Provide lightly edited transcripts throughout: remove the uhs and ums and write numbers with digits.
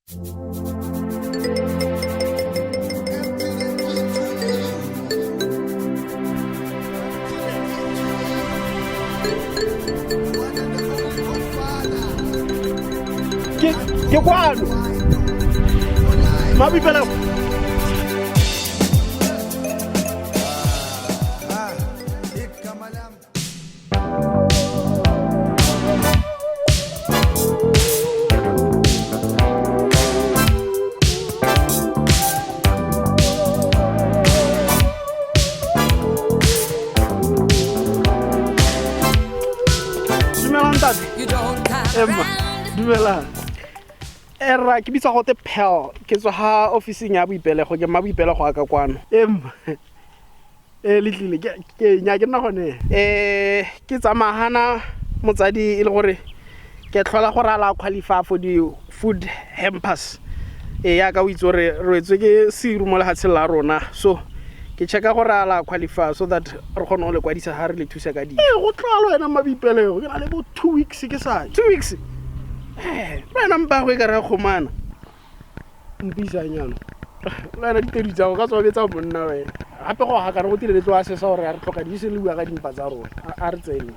Ke kwano mabipela dumelang era ke bitsa go te Pearl ke tswa ha officing ya boipelego ke maboipelego a ka kwano letlile ke nya ke nna gone ke tsamagana motsadi e le gore ke tlhola gore ala qualify for di food hampers ya ka o itse gore re etswe ke siru mo lehatsheng la rona so ke checka gore ala qualify so that re kgone go le kwadisa ha re le thusa ka di go tlalo wena mabipelego ke na le bo 2 weeks ke sa 2 weeks wena mpa go e ka re khomana mpisa nyano wena ditedi tsa go ka tswa betsa monna wena gape go ga ka re go tile le tlo a se sa gore a re tlhoka di se le bua ka dimpa tsa rona a re tsene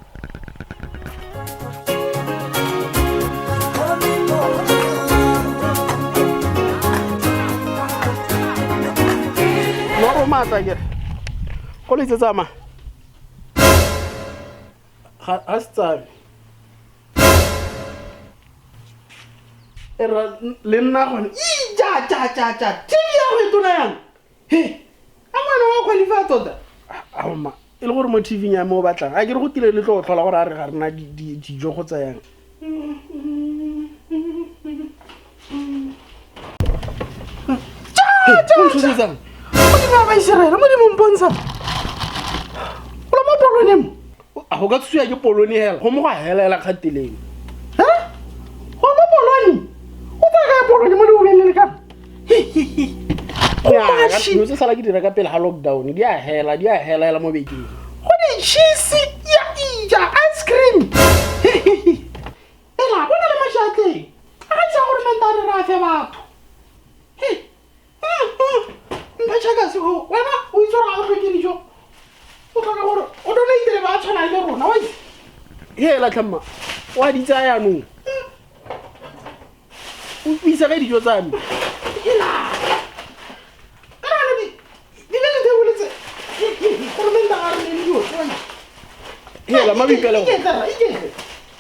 no mata ke go le tsetsa ma ga se era le nna gone ja TV ya go itona yang he amana wa qualify tota ama e le gore mo TV nya mo batlang a ke re go tile le tlo tlhola gore a re ga rena dijo go tsayang ja o ba Israel mo di mo mpontsha o mo polonem a go ka tsuya ke poloni hela go mo ga helela kgateleng poloni mo le ubelele ka no se sala ke dira ka pele ha lockdown di a hela mo bekeng go di cheese ya ija ice cream ela bona le mashatleng a ga tsa gore mentare ra fe batho nka chaka se go wena o itsora go ke dijo o tla gore o dona itele ba tshwana le rona wa hela tlhamma wa di tsaya no o isa ga dijo tsa me ela kana di le tse boletse gore menda ga re le dijo tsona hela mabipela go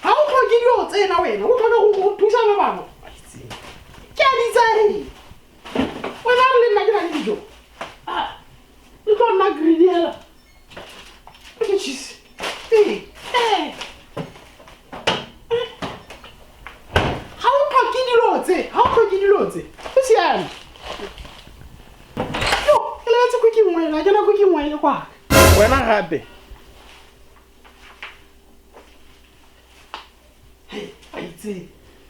ha o go ke dijo tsena wena o tlhoka go thusa ba bangwe ke a di tsare wena re le nna ke na le dijo le tlo nna greedy hela ke cheese ha o tlhoke dilotse o siame yo ke le tse cooking wena ke na cooking wena kwa wena gape a itse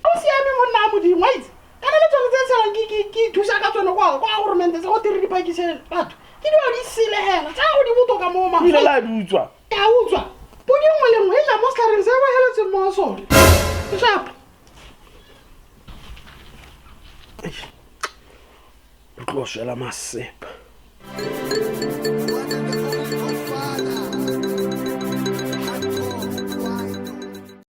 o siame mo nna mo di wait kana le tsone tse tselang ke thusa ka tsone kwa gore mente se go dire dipakisele batho ke di sile hela tsa go di botoka mo ma ile la dutswa ya utswa bo di ngwe le ngwe e ja mo skareng se ba heletse mo sone ke sharp Lo shela masepa.